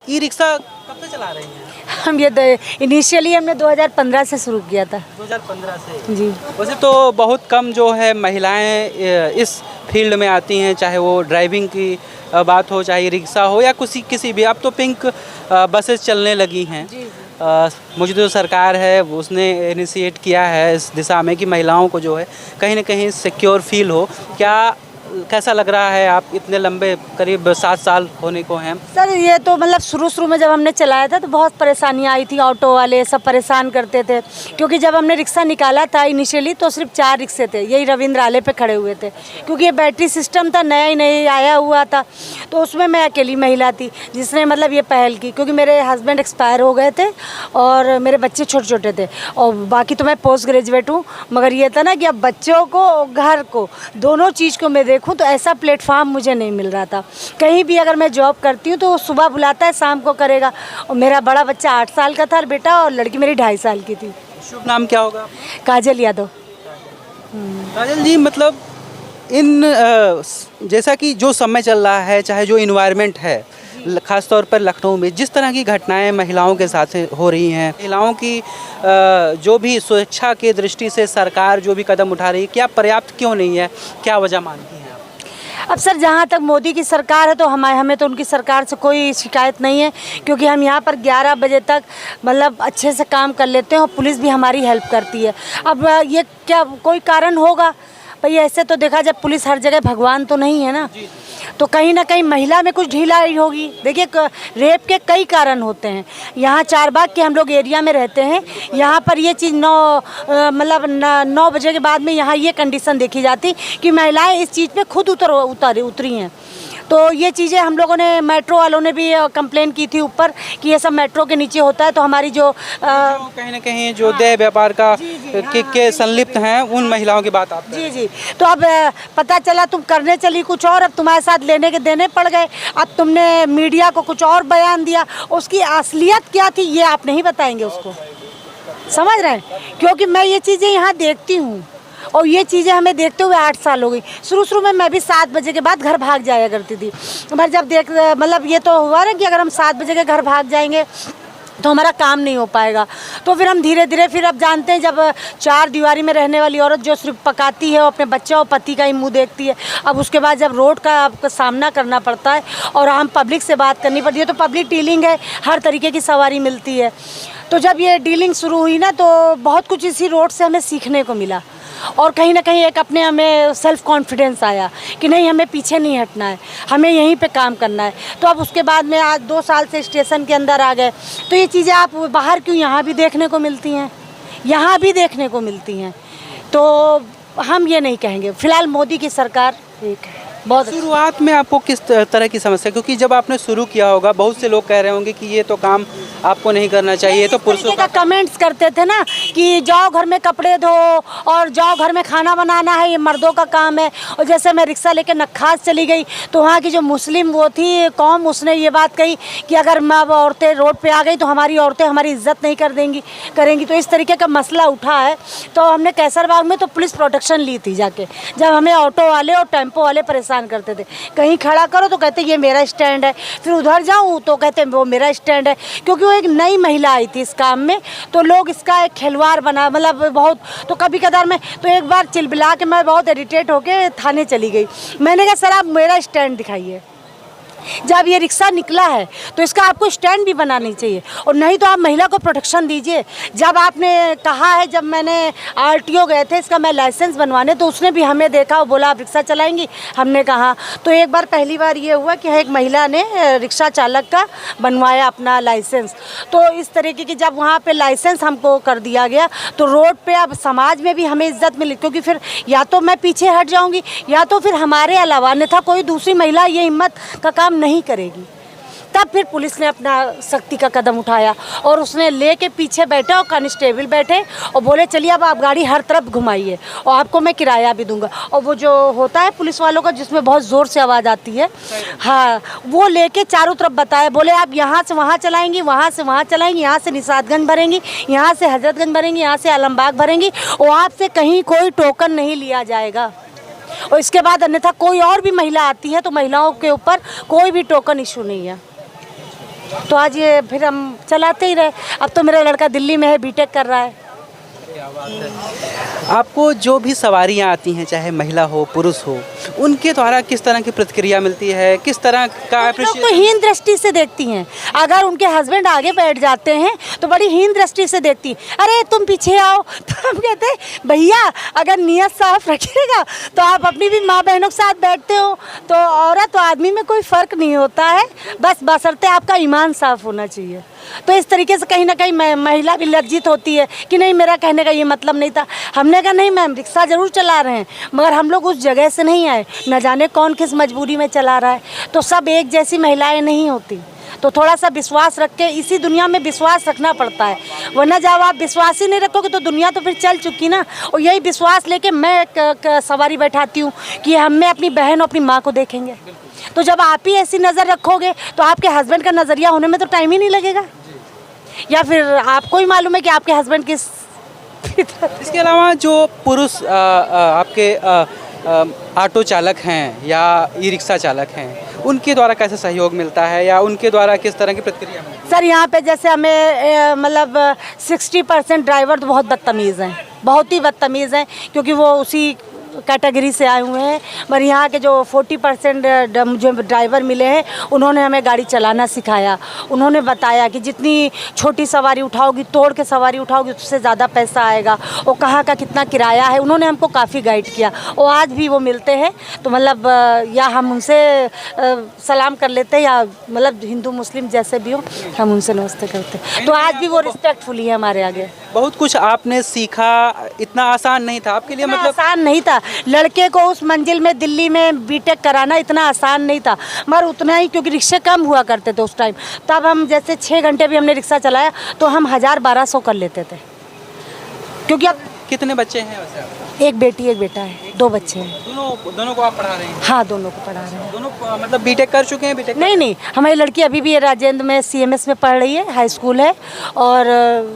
E rickshaw कब से चला रही हैं? हम ये इनिशियली हमने 2015 से शुरू किया था। 2015 से जी। वैसे तो बहुत कम जो है महिलाएं इस फील्ड में आती हैं, चाहे वो ड्राइविंग की बात हो, चाहे रिक्शा हो या किसी भी। अब तो पिंक बसेस चलने लगी हैं। मुझे जो सरकार है उसने इनिशिएट किया है इस दिशा में कि महिलाओं को जो है कहीं ना कहीं सिक्योर फील हो। क्या कैसा लग रहा है? आप इतने लंबे करीब 7 साल होने को हैं। सर ये तो मतलब शुरू में जब हमने चलाया था तो बहुत परेशानियाँ आई थी, ऑटो वाले सब परेशान करते थे, क्योंकि जब हमने रिक्शा निकाला था इनिशियली तो सिर्फ 4 रिक्शे थे, यही रविंद्र आले पे खड़े हुए थे, क्योंकि ये बैटरी सिस्टम था, नया ही नहीं आया हुआ था। तो उसमें मैं अकेली महिला थी जिसने मतलब ये पहल की, क्योंकि मेरे हस्बैंड एक्सपायर हो गए थे और मेरे बच्चे छोटे छोटे थे, और बाकी तो मैं पोस्ट ग्रेजुएट हूँ। मगर ये था ना कि अब बच्चों को घर को दोनों चीज़ को मैं देखूँ, तो ऐसा प्लेटफॉर्म मुझे नहीं मिल रहा था। कहीं भी अगर मैं जॉब करती हूँ तो वो सुबह बुलाता है, शाम को करेगा। और मेरा बड़ा बच्चा 8 साल का था बेटा, और लड़की मेरी 2.5 साल की थी। शुभ नाम क्या होगा? काजल यादव। काजल जी, मतलब जैसा कि जो समय चल रहा है, चाहे जो इन्वायरमेंट है, ख़ास तौर पर लखनऊ में जिस तरह की घटनाएं महिलाओं के साथ हो रही हैं, महिलाओं की जो भी सुरक्षा की दृष्टि से सरकार जो भी कदम उठा रही है, क्या पर्याप्त क्यों नहीं है? क्या वजह मानती हैं आप? अब सर जहाँ तक मोदी की सरकार है तो हमें तो उनकी सरकार से कोई शिकायत नहीं है, क्योंकि हम यहाँ पर 11 बजे तक मतलब अच्छे से काम कर लेते हैं और पुलिस भी हमारी हेल्प करती है। अब ये क्या कोई कारण होगा भाई? ऐसे तो देखा जब पुलिस हर जगह भगवान तो नहीं है ना, तो कहीं ना कहीं महिला में कुछ ढीलाई होगी। देखिए रेप के कई कारण होते हैं। यहाँ चारबाग के हम लोग एरिया में रहते हैं, यहाँ पर ये चीज़ 9 बजे के बाद में यहाँ ये कंडीशन देखी जाती कि महिलाएं इस चीज़ पे खुद उतरी हैं। तो ये चीज़ें हम लोगों ने, मेट्रो वालों ने भी कंप्लेन की थी ऊपर कि ये सब मेट्रो के नीचे होता है, तो हमारी जो कहीं ना कहीं जो देह व्यापार का के संलिप्त हैं उन महिलाओं की बात आप जी। तो अब पता चला तुम करने चली कुछ और, अब तुम्हारे साथ लेने के देने पड़ गए। अब तुमने मीडिया को कुछ और बयान दिया, उसकी असलियत क्या थी ये आप नहीं बताएंगे उसको, समझ रहे हैं? क्योंकि मैं ये चीज़ें यहाँ देखती हूँ और ये चीज़ें हमें देखते हुए 8 साल हो गई। शुरू में मैं भी 7 बजे के बाद घर भाग जाया करती थी, पर जब मतलब ये तो हुआ ना कि अगर हम 7 बजे के घर भाग जाएंगे तो हमारा काम नहीं हो पाएगा। तो फिर हम धीरे धीरे, फिर अब जानते हैं जब 4 दीवारी में रहने वाली औरत जो सिर्फ पकाती है और अपने बच्चे और पति का ही मुंह देखती है, अब उसके बाद जब रोड का आपको सामना करना पड़ता है और आम पब्लिक से बात करनी पड़ती है, तो पब्लिक डीलिंग है, हर तरीके की सवारी मिलती है। तो जब ये डीलिंग शुरू हुई ना तो बहुत कुछ इसी रोड से हमें सीखने को मिला, और कहीं ना कहीं एक अपने हमें सेल्फ कॉन्फिडेंस आया कि नहीं, हमें पीछे नहीं हटना है, हमें यहीं पे काम करना है। तो अब उसके बाद में आज 2 साल से स्टेशन के अंदर आ गए, तो ये चीज़ें आप बाहर क्यों यहाँ भी देखने को मिलती हैं, यहाँ भी देखने को मिलती हैं। तो हम ये नहीं कहेंगे, फिलहाल मोदी की सरकार ठीक है। बहुत शुरुआत में आपको किस तरह की समस्या, क्योंकि जब आपने शुरू किया होगा बहुत से लोग कह रहे होंगे कि ये तो काम आपको नहीं करना चाहिए, तो पुरुषों का कमेंट्स करते थे ना कि जाओ घर में कपड़े धो और जाओ घर में खाना बनाना है, ये मर्दों का काम है। और जैसे मैं रिक्शा लेकर नक्खास चली गई तो वहाँ की जो मुस्लिम वो थी कौम, उसने ये बात कही कि अगर औरतें रोड पे आ गई तो हमारी औरतें हमारी इज्जत नहीं करेंगी। तो इस तरीके का मसला उठा है। तो हमने कैसरबाग में तो पुलिस प्रोटेक्शन ली थी जाके, जब हमें ऑटो वाले और टेम्पो वाले परेशान करते थे। कहीं खड़ा करो तो कहते ये मेरा स्टैंड है, फिर उधर जाऊँ तो कहते वो मेरा स्टैंड है, क्योंकि वो एक नई महिला आई थी इस काम में, तो लोग इसका एक खिलवाड़ बना, मतलब बहुत। तो कभी कदार मैं तो एक बार चिलबिला के मैं बहुत इरिटेट होके थाने चली गई। मैंने कहा सर आप मेरा स्टैंड दिखाइए, जब ये रिक्शा निकला है तो इसका आपको स्टैंड भी बनानी चाहिए, और नहीं तो आप महिला को प्रोटेक्शन दीजिए। जब आपने कहा है, जब मैंने आरटीओ गए थे इसका मैं लाइसेंस बनवाने, तो उसने भी हमें देखा और बोला आप रिक्शा चलाएंगी, हमने कहा। तो एक बार पहली बार ये हुआ कि एक महिला ने रिक्शा चालक का बनवाया अपना लाइसेंस। तो इस तरीके की जब वहाँ पे लाइसेंस हमको कर दिया गया तो रोड पे अब समाज में भी हमें इज्जत मिली, क्योंकि फिर या तो मैं पीछे हट जाऊँगी या तो फिर हमारे अलावा अन्यथा कोई दूसरी महिला ये हिम्मत का काम नहीं करेगी। तब फिर पुलिस ने अपना सख्ती का कदम उठाया और उसने लेके पीछे बैठे और कांस्टेबल बैठे और बोले चलिए अब आप गाड़ी हर तरफ घुमाइए और आपको मैं किराया भी दूंगा। और वो जो होता है पुलिस वालों का जिसमें बहुत ज़ोर से आवाज़ आती है, हाँ, वो लेके चारों तरफ बताए, बोले आप यहाँ से वहाँ चलाएंगी, वहाँ से वहाँ चलाएंगी, यहाँ से निशातगंज भरेंगी, यहाँ से हजरतगंज भरेंगी, यहाँ से आलमबाग भरेंगी, और आपसे कहीं कोई टोकन नहीं लिया जाएगा। और इसके बाद अन्यथा कोई और भी महिला आती है तो महिलाओं के ऊपर कोई भी टोकन इशू नहीं है। तो आज ये फिर हम चलाते ही रहे। अब तो मेरा लड़का दिल्ली में है, बीटेक कर रहा है। आपको जो भी सवारियां आती हैं, चाहे महिला हो पुरुष हो, उनके द्वारा किस तरह की प्रतिक्रिया मिलती है, किस तरह का लोग तो appreciation? हीन दृष्टि से देखती हैं। अगर उनके हस्बैंड आगे बैठ जाते हैं तो बड़ी हीन दृष्टि से देखती हैं, अरे तुम पीछे आओ। तो हम कहते हैं भैया अगर नियत साफ रखिएगा तो आप अपनी भी माँ बहनों के साथ बैठते हो, तो औरत और आदमी में कोई फ़र्क नहीं होता है, बस बशर्ते आपका ईमान साफ होना चाहिए। तो इस तरीके से कहीं ना कहीं महिला भी लज्जित होती है कि नहीं, मेरा कहने का ये मतलब नहीं था। हमने कहा नहीं मैम, रिक्शा ज़रूर चला रहे हैं, मगर हम लोग उस जगह से नहीं आए, न जाने कौन किस मजबूरी में चला रहा है। तो सब एक जैसी महिलाएं नहीं होती, तो थोड़ा सा विश्वास रख के, इसी दुनिया में विश्वास रखना पड़ता है, वरना जब आप विश्वास ही नहीं रखोगे तो दुनिया तो फिर चल चुकी ना। और यही विश्वास लेके मैं सवारी बैठाती हूँ कि हमें अपनी बहन और अपनी माँ को देखेंगे। तो जब आप ही ऐसी नज़र रखोगे तो आपके हस्बैंड का नज़रिया होने में तो टाइम ही नहीं लगेगा, या फिर आपको ही मालूम है कि आपके हस्बैंड किस। इसके अलावा जो पुरुष आपके ऑटो चालक हैं या ई रिक्शा चालक हैं, उनके द्वारा कैसे सहयोग मिलता है या उनके द्वारा किस तरह की प्रतिक्रिया मिलती है? सर यहाँ पे जैसे हमें मतलब 60% ड्राइवर तो बहुत बदतमीज़ हैं, बहुत ही बदतमीज़ हैं, क्योंकि वो उसी कैटेगरी से आए हुए हैं। पर यहाँ के जो 40% जो ड्राइवर मिले हैं, उन्होंने हमें गाड़ी चलाना सिखाया। उन्होंने बताया कि जितनी छोटी सवारी उठाओगी, तोड़ के सवारी उठाओगी, उससे ज़्यादा पैसा आएगा, और कहाँ का कितना किराया है। उन्होंने हमको काफ़ी गाइड किया, और आज भी वो मिलते हैं तो मतलब या हम उनसे सलाम कर लेते हैं, या मतलब हिंदू मुस्लिम जैसे भी हो हम उनसे नमस्ते करते हैं। तो आज भी वो रिस्पेक्टफुली है हमारे आगे। बहुत कुछ आपने सीखा, इतना आसान नहीं था आपके लिए, मतलब आसान नहीं था। लड़के को उस मंजिल में दिल्ली में बीटेक कराना इतना आसान नहीं था, मगर उतना ही, क्योंकि रिक्शे कम हुआ करते थे उस टाइम। तब हम जैसे 6 घंटे भी हमने रिक्शा चलाया तो हम 1000-1200 कर लेते थे। क्योंकि अब कितने बच्चे हैं वैसे आपके? एक बेटी एक बेटा है, 2 बच्चे हैं। दोनों को आप पढ़ा रहे हैं? हाँ, दोनों को पढ़ा रहे हैं। दोनों मतलब बीटेक कर चुके हैं? बीटेक नहीं, हमारी लड़की अभी भी राजेंद्र में CMS में पढ़ रही है, हाई स्कूल है, और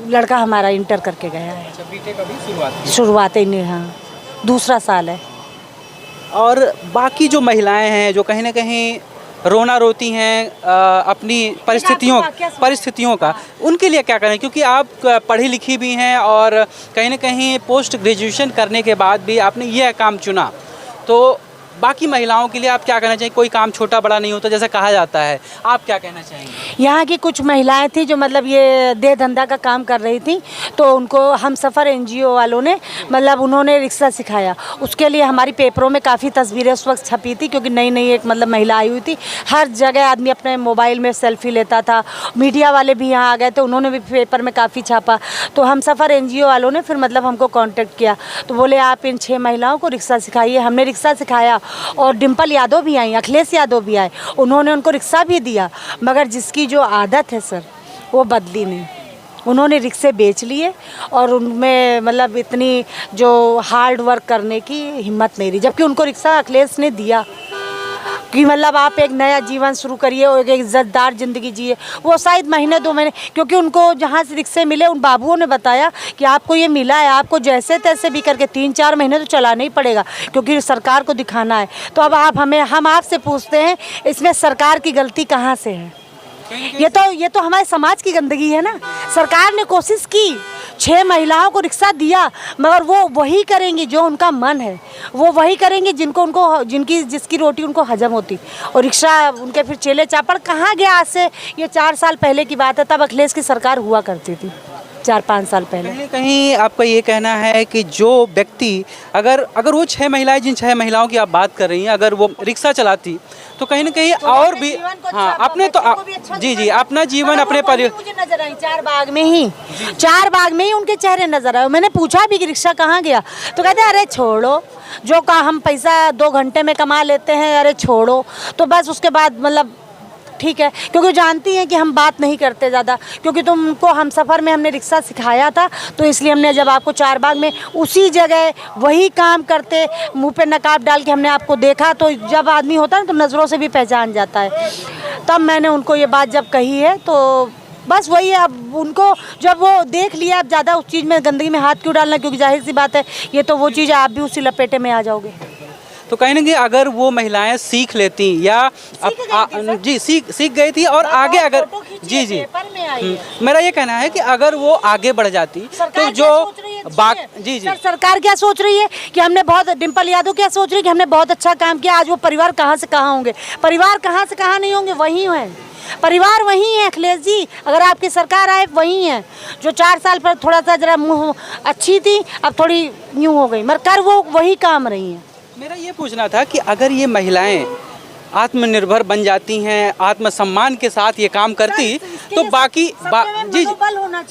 लड़का हमारा इंटर करके गया है। अच्छा, बीटेक अभी शुरुआत ही नहीं, हाँ, दूसरा साल है। और बाकी जो महिलाएं हैं जो कहीं ना कहीं रोना रोती हैं अपनी परिस्थितियों का, उनके लिए क्या करें? क्योंकि आप पढ़ी लिखी भी हैं और कहीं ना कहीं पोस्ट ग्रेजुएशन करने के बाद भी आपने यह काम चुना, तो बाकी महिलाओं के लिए आप क्या कहना चाहिए? कोई काम छोटा बड़ा नहीं होता जैसा कहा जाता है, आप क्या कहना चाहेंगे? यहाँ की कुछ महिलाएं थी जो मतलब ये देह धंधा का काम कर रही थी, तो उनको हम सफ़र NGO वालों ने मतलब उन्होंने रिक्शा सिखाया। उसके लिए हमारी पेपरों में काफ़ी तस्वीरें उस वक्त छपी थी, क्योंकि नई एक मतलब महिला आई हुई थी। हर जगह आदमी अपने मोबाइल में सेल्फी लेता था, मीडिया वाले भी यहाँ आ गए थे, उन्होंने भी पेपर में काफ़ी छापा। तो हम सफ़र NGO वालों ने फिर मतलब हमको कॉन्टेक्ट किया, तो बोले आप इन 6 महिलाओं को रिक्शा सिखाइए। हमने रिक्शा सिखाया, और डिम्पल यादव भी आई, अखिलेश यादव भी आए, उन्होंने उनको रिक्शा भी दिया। मगर जिसकी जो आदत है सर, वो बदली नहीं। उन्होंने रिक्शे बेच लिए, और उनमें मतलब इतनी जो हार्ड वर्क करने की हिम्मत नहीं रही, जबकि उनको रिक्शा अखिलेश ने दिया कि मतलब आप एक नया जीवन शुरू करिए और एक इज़्ज़तदार ज़िंदगी जिए। वो शायद महीने 2 महीने, क्योंकि उनको जहाँ से रिक्शे मिले उन बाबुओं ने बताया कि आपको ये मिला है, आपको जैसे तैसे भी करके 3-4 महीने तो चलाना ही पड़ेगा, क्योंकि सरकार को दिखाना है। तो अब हम आपसे पूछते हैं, इसमें सरकार की गलती कहाँ से है? ये तो हमारे समाज की गंदगी है ना। सरकार ने कोशिश की, 6 महिलाओं को रिक्शा दिया, मगर वो वही करेंगी जो उनका मन है, वो वही करेंगी जिसकी रोटी उनको हजम होती। और रिक्शा उनके फिर चेले चापड़ कहाँ गया? आज से ये 4 साल पहले की बात है, तब अखिलेश की सरकार हुआ करती थी, 4-5 साल पहले। कहीं कहीं आपका ये कहना है कि जो व्यक्ति अगर वो 6 महिलाएं, जिन 6 महिलाओं की आप बात कर रही हैं, अगर वो रिक्शा चलाती तो कहीं ना कहीं और भी, हाँ, अपने तो जी अपना जीवन अपने मुझे नजर आई 4 बाग में ही उनके चेहरे नजर आए। मैंने पूछा भी कि रिक्शा कहाँ गया, तो कहते अरे छोड़ो, जो का हम पैसा 2 घंटे में कमा लेते हैं, अरे छोड़ो। तो बस उसके बाद मतलब ठीक है, क्योंकि जानती हैं कि हम बात नहीं करते ज़्यादा, क्योंकि तुमको हम सफ़र में हमने रिक्शा सिखाया था, तो इसलिए हमने जब आपको 4 बाग में उसी जगह वही काम करते, मुंह पे नकाब डाल के हमने आपको देखा, तो जब आदमी होता है ना तो नज़रों से भी पहचान जाता है। तब मैंने उनको ये बात जब कही है, तो बस वही है। अब उनको जब वो देख लिया, अब ज़्यादा उस चीज़ में गंदगी में हाथ क्यों डालना, क्योंकि जाहिर सी बात है ये तो वो चीज़ है, आप भी उसी लपेटे में आ जाओगे। तो कहीं ना कहीं अगर वो महिलाएं सीख लेती या जी सीख गई थी और आगे अगर जी जी मेरा ये कहना है कि अगर वो आगे बढ़ जाती तो जो जी जी सरकार क्या सोच रही है कि हमने बहुत, डिम्पल यादव क्या सोच रही है कि हमने बहुत अच्छा काम किया, आज वो परिवार कहाँ से कहाँ होंगे, परिवार कहाँ से कहाँ नहीं होंगे, वही है परिवार, वही है अखिलेश जी। अगर आपकी सरकार आए वही है, जो 4 साल पर थोड़ा सा जरा मुँह अच्छी थी अब थोड़ी यूँ हो गई, मगर कर वो वही काम रही हैं। मेरा ये पूछना था कि अगर ये महिलाएं आत्मनिर्भर बन जाती हैं, आत्मसम्मान के साथ ये काम करती तो बाकी जी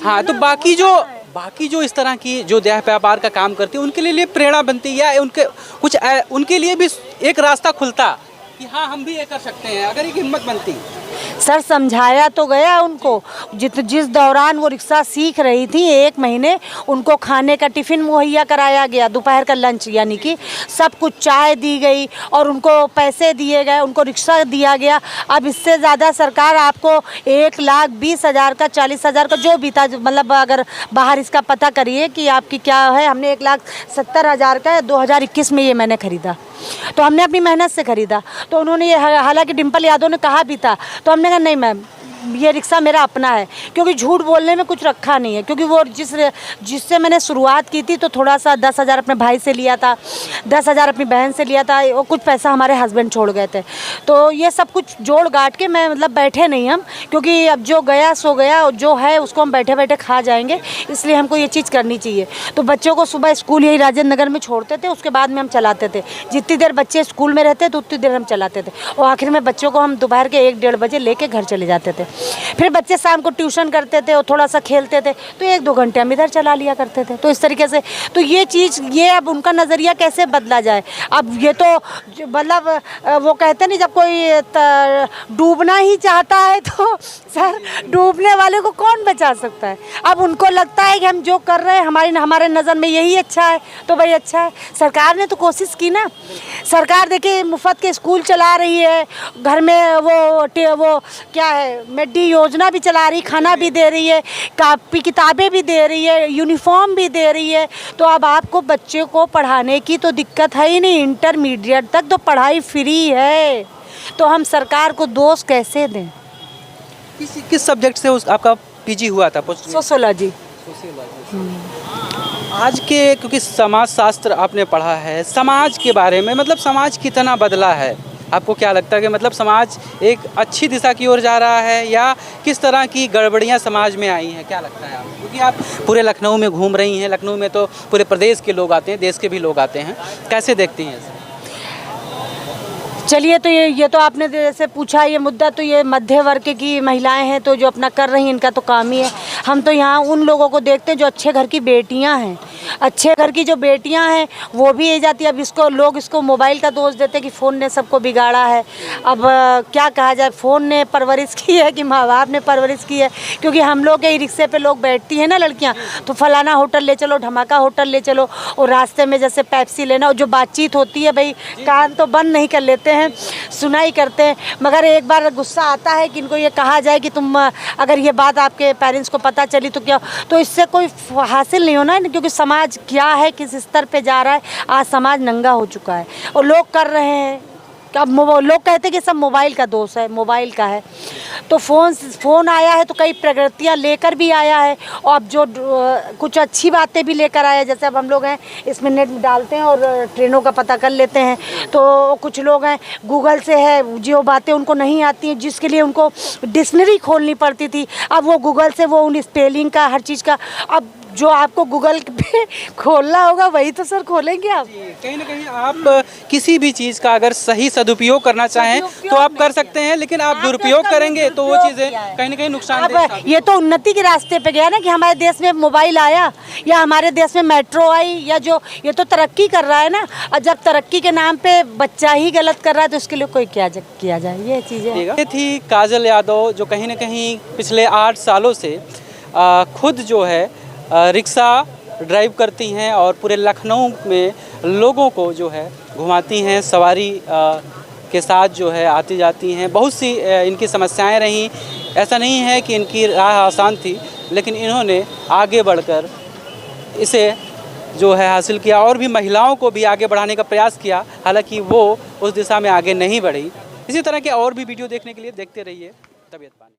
हाँ, तो बाकी जो इस तरह की जो देह व्यापार का काम करती है उनके लिए प्रेरणा बनती या उनके लिए भी एक रास्ता खुलता कि हाँ हम भी ये कर सकते हैं, अगर एक हिम्मत बनती। सर समझाया तो गया उनको, जिस दौरान वो रिक्शा सीख रही थी 1 महीने उनको खाने का टिफ़िन मुहैया कराया गया, दोपहर का लंच, यानी कि सब कुछ, चाय दी गई और उनको पैसे दिए गए, उनको रिक्शा दिया गया। अब इससे ज़्यादा सरकार आपको 1,20,000 का, 40,000 का जो भी था, मतलब अगर बाहर इसका पता करिए कि आपकी क्या है। हमने 1,70,000 का 2021 में ये मैंने ख़रीदा, तो हमने अपनी मेहनत से ख़रीदा। तो उन्होंने ये, हालांकि डिम्पल यादव ने कहा भी था, तो हमने कहा नहीं मैम ये रिक्शा मेरा अपना है, क्योंकि झूठ बोलने में कुछ रखा नहीं है। क्योंकि वो जिससे मैंने शुरुआत की थी तो थोड़ा सा 10,000 अपने भाई से लिया था, 10,000 अपनी बहन से लिया था, और कुछ पैसा हमारे हस्बैंड छोड़ गए थे। तो ये सब कुछ जोड़ गाट के मैं, मतलब बैठे नहीं हम, क्योंकि अब जो गया सो गया, और जो है उसको हम बैठे बैठे खा जाएंगे, इसलिए हमको ये चीज़ करनी चाहिए। तो बच्चों को सुबह स्कूल यही राजेंद्र नगर में छोड़ते थे, उसके बाद में हम चलाते थे। जितनी देर बच्चे स्कूल में रहते तो उतनी देर हम चलाते थे, और आखिर में बच्चों को हम दोपहर के 1-1:30 बजे लेके घर चले जाते थे। फिर बच्चे शाम को ट्यूशन करते थे और थोड़ा सा खेलते थे, तो 1-2 घंटे हम इधर चला लिया करते थे। तो इस तरीके से तो ये चीज़, ये अब उनका नज़रिया कैसे बदला जाए। अब ये तो मतलब वो कहते नहीं, जब कोई डूबना ही चाहता है तो सर डूबने वाले को कौन बचा सकता है। अब उनको लगता है कि हम जो कर रहे हैं हमारे नज़र में यही अच्छा है, तो भाई अच्छा है। सरकार ने तो कोशिश की ना, सरकार देखिए मुफ्त के स्कूल चला रही है, घर में वो क्या है मिड-डे योजना भी चला रही, खाना भी दे रही है, कापी किताबें भी दे रही है, यूनिफॉर्म भी दे रही है। तो अब आपको बच्चे को पढ़ाने की तो दिक्कत है ही नहीं, इंटरमीडिएट तक तो पढ़ाई फ्री है। तो हम सरकार को दोष कैसे दें। किस सब्जेक्ट से आपका पीजी हुआ था? सोशियोलॉजी। आज के, क्योंकि समाज शास्त्र आपने पढ़ा है, समाज के बारे में, मतलब समाज कितना बदला है, आपको क्या लगता है कि मतलब समाज एक अच्छी दिशा की ओर जा रहा है या किस तरह की गड़बड़ियां समाज में आई हैं, क्या लगता है आपको? क्योंकि आप पूरे लखनऊ में घूम रही हैं, लखनऊ में तो पूरे प्रदेश के लोग आते हैं, देश के भी लोग आते हैं, कैसे देखती हैं इसे? चलिए, तो ये तो आपने जैसे पूछा ये मुद्दा, तो ये मध्य वर्ग की महिलाएं हैं तो जो अपना कर रही हैं, इनका तो काम ही है। हम तो यहाँ उन लोगों को देखते हैं जो अच्छे घर की बेटियां हैं, अच्छे घर की जो बेटियां हैं वो भी ये जाती है। अब लोग इसको मोबाइल का दोष देते हैं कि फ़ोन ने सबको बिगाड़ा है। अब क्या कहा जाए, फ़ोन ने परवरिश की है कि माँ बाप ने परवरिश की है। क्योंकि हम लोग के रिक्शे पे लोग बैठती हैं ना लड़कियाँ, तो फलाना होटल ले चलो, धमाका होटल ले चलो, और रास्ते में जैसे पेप्सी लेना, और जो बातचीत होती है भाई कान तो बंद नहीं कर लेते हैं, सुनाई करते हैं। मगर एक बार गुस्सा आता है कि इनको ये कहा जाए कि तुम अगर ये बात आपके पेरेंट्स को पता चली तो क्या, तो इससे कोई हासिल नहीं होना है। क्योंकि समाज क्या है, किस स्तर पे जा रहा है, आज समाज नंगा हो चुका है और लोग कर रहे हैं। अब लोग कहते हैं कि सब मोबाइल का दोष है, मोबाइल का है। तो फ़ोन आया है तो कई प्रगतियाँ लेकर भी आया है, और अब जो कुछ अच्छी बातें भी लेकर आया है। जैसे अब हम लोग हैं इसमें नेट डालते हैं और ट्रेनों का पता कर लेते हैं। तो कुछ लोग हैं गूगल से है, जो बातें उनको नहीं आती हैं, जिसके लिए उनको डिक्शनरी खोलनी पड़ती थी, अब वो गूगल से वो उन स्पेलिंग का, हर चीज़ का, अब जो आपको गूगल पे खोलना होगा वही तो सर खोलेंगे आप। कहीं ना कहीं आप किसी भी चीज़ का अगर सही सदुपयोग करना चाहें तो आप कर सकते हैं, लेकिन आप दुरुपयोग करेंगे तो वो चीज़ें कहीं ना कहीं नुकसान। ये तो उन्नति के रास्ते पे गया ना कि हमारे देश में मोबाइल आया, या हमारे देश में मेट्रो आई, या जो ये तो तरक्की कर रहा है ना। और जब तरक्की के नाम पे बच्चा ही गलत कर रहा है तो उसके लिए कोई क्या किया जाए, ये चीज़ें। ये थी काजल यादव, जो कहीं ना कहीं पिछले 8 सालों से खुद जो है रिक्शा ड्राइव करती हैं और पूरे लखनऊ में लोगों को जो है घुमाती हैं, सवारी के साथ जो है आती जाती हैं। बहुत सी इनकी समस्याएं रहीं, ऐसा नहीं है कि इनकी राह आसान थी, लेकिन इन्होंने आगे बढ़कर इसे जो है हासिल किया और भी महिलाओं को भी आगे बढ़ाने का प्रयास किया, हालांकि वो उस दिशा में आगे नहीं बढ़ी। इसी तरह के और भी वीडियो देखने के लिए देखते रहिए तबीयत पानी।